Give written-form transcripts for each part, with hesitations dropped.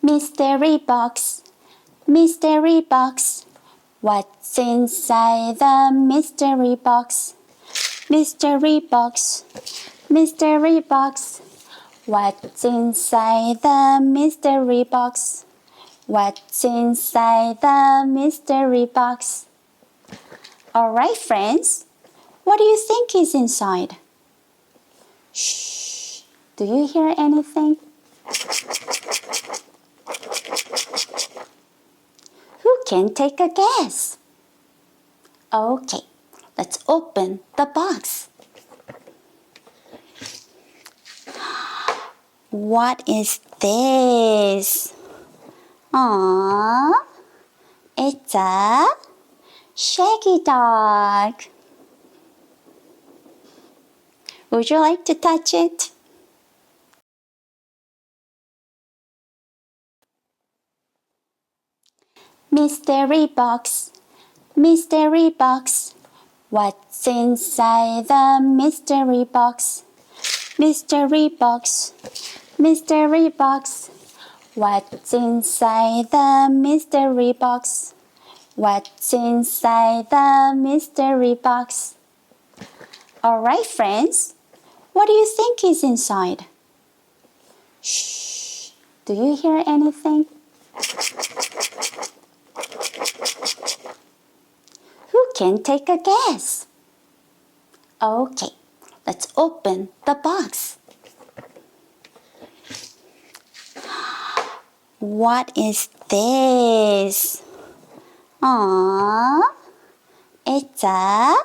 Mystery box, mystery box. What's inside the mystery box? Mystery box, mystery box. What's inside the mystery box? What's inside the mystery box? Alright, friends. What do you think is inside? Shh. Do you hear anything? Who can take a guess? Okay, let's open the box. What is this? Aww, it's a shaggy dog. Would you like to touch it? Mystery box, mystery box. What's inside the mystery box? Mystery box, mystery box. What's inside the mystery box? What's inside the mystery box? Alright, friends. What do you think is inside? Shh. Do you hear anything? Who can take a guess? Okay, let's open the box. What is this? Aww, it's a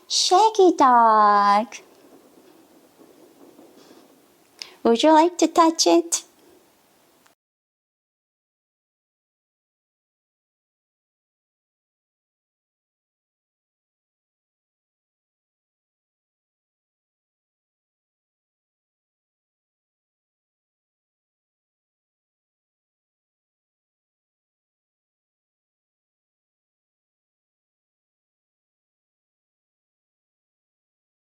shaggy dog. Would you like to touch it?